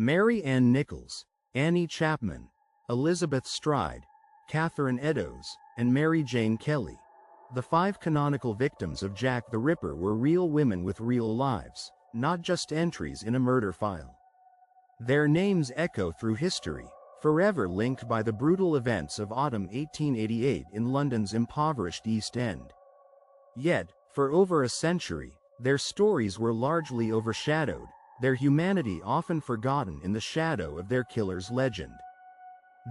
Mary Ann Nichols, Annie Chapman, Elizabeth Stride, Catherine Eddowes, and Mary Jane Kelly. The 5 canonical victims of Jack the Ripper were real women with real lives, not just entries in a murder file. Their names echo through history, forever linked by the brutal events of autumn 1888 in London's impoverished East End. Yet, for over a century, their stories were largely overshadowed, their humanity often forgotten in the shadow of their killer's legend.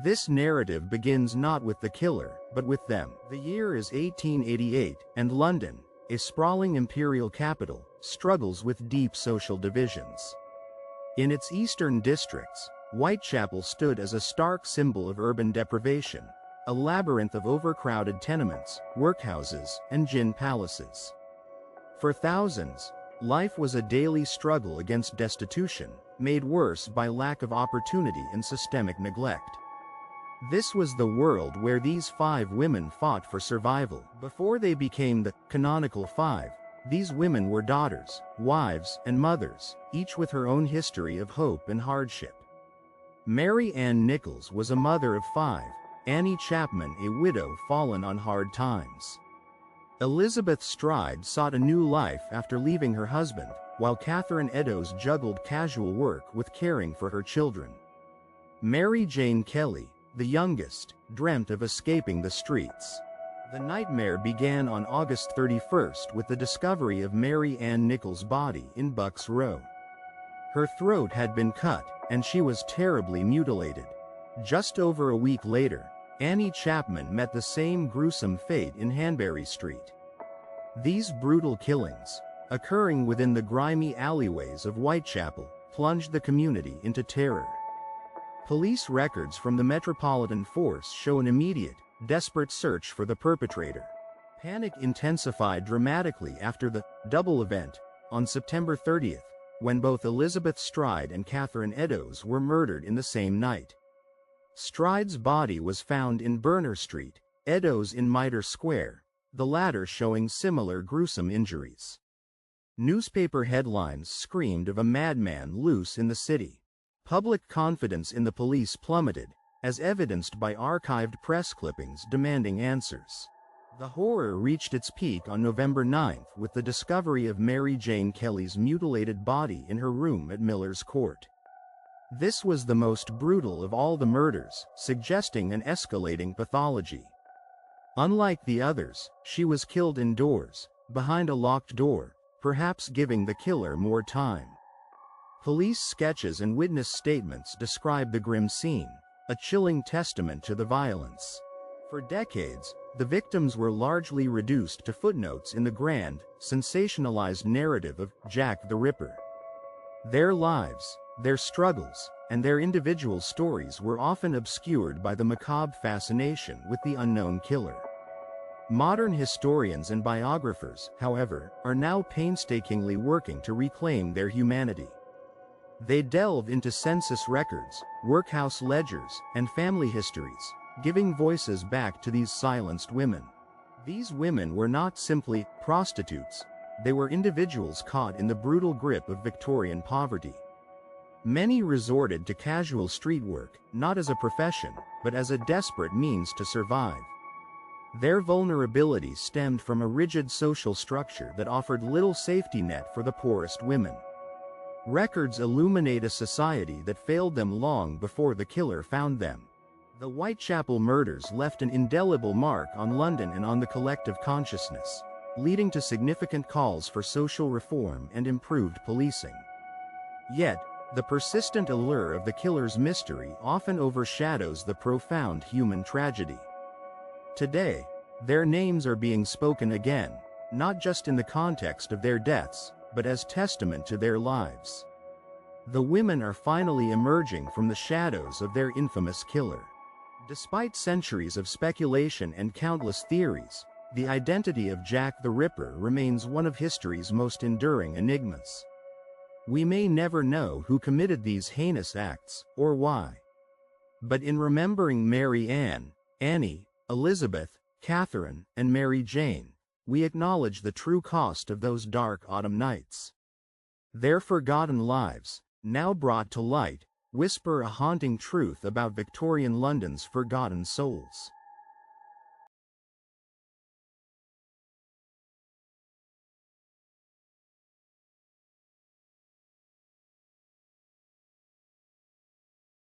This narrative begins not with the killer, but with them. The year is 1888, and London, a sprawling imperial capital, struggles with deep social divisions. In its eastern districts, Whitechapel stood as a stark symbol of urban deprivation, a labyrinth of overcrowded tenements, workhouses, and gin palaces. For thousands, life was a daily struggle against destitution, made worse by lack of opportunity and systemic neglect. This was the world where these 5 women fought for survival. Before they became the canonical 5, these women were daughters, wives, and mothers, each with her own history of hope and hardship. Mary Ann Nichols was a mother of 5, Annie Chapman a widow fallen on hard times. Elizabeth Stride sought a new life after leaving her husband, while Catherine Eddowes juggled casual work with caring for her children. Mary Jane Kelly, the youngest, dreamt of escaping the streets. The nightmare began on August 31st with the discovery of Mary Ann Nichols' body in Bucks Row. Her throat had been cut, and she was terribly mutilated. Just over a week later, Annie Chapman met the same gruesome fate in Hanbury Street. These brutal killings, occurring within the grimy alleyways of Whitechapel, plunged the community into terror. Police records from the Metropolitan Force show an immediate, desperate search for the perpetrator. Panic intensified dramatically after the double event on September 30th, when both Elizabeth Stride and Catherine Eddowes were murdered in the same night. Stride's body was found in Berner Street, Eddowes in Mitre Square, the latter showing similar gruesome injuries. Newspaper headlines screamed of a madman loose in the city. Public confidence in the police plummeted, as evidenced by archived press clippings demanding answers. The horror reached its peak on November 9th with the discovery of Mary Jane Kelly's mutilated body in her room at Miller's Court. This was the most brutal of all the murders, suggesting an escalating pathology. Unlike the others, she was killed indoors, behind a locked door, perhaps giving the killer more time. Police sketches and witness statements describe the grim scene, a chilling testament to the violence. For decades, the victims were largely reduced to footnotes in the grand, sensationalized narrative of Jack the Ripper. Their lives, their struggles, and their individual stories were often obscured by the macabre fascination with the unknown killer. Modern historians and biographers, however, are now painstakingly working to reclaim their humanity. They delve into census records, workhouse ledgers, and family histories, giving voices back to these silenced women. These women were not simply prostitutes, they were individuals caught in the brutal grip of Victorian poverty. Many resorted to casual street work, not as a profession, but as a desperate means to survive. Their vulnerability stemmed from a rigid social structure that offered little safety net for the poorest women. Records illuminate a society that failed them long before the killer found them. The Whitechapel murders left an indelible mark on London and on the collective consciousness, leading to significant calls for social reform and improved policing. Yet, the persistent allure of the killer's mystery often overshadows the profound human tragedy. Today, their names are being spoken again, not just in the context of their deaths, but as testament to their lives. The women are finally emerging from the shadows of their infamous killer. Despite centuries of speculation and countless theories, the identity of Jack the Ripper remains one of history's most enduring enigmas. We may never know who committed these heinous acts, or why. But in remembering Mary Ann, Annie, Elizabeth, Catherine, and Mary Jane, we acknowledge the true cost of those dark autumn nights. Their forgotten lives, now brought to light, whisper a haunting truth about Victorian London's forgotten souls.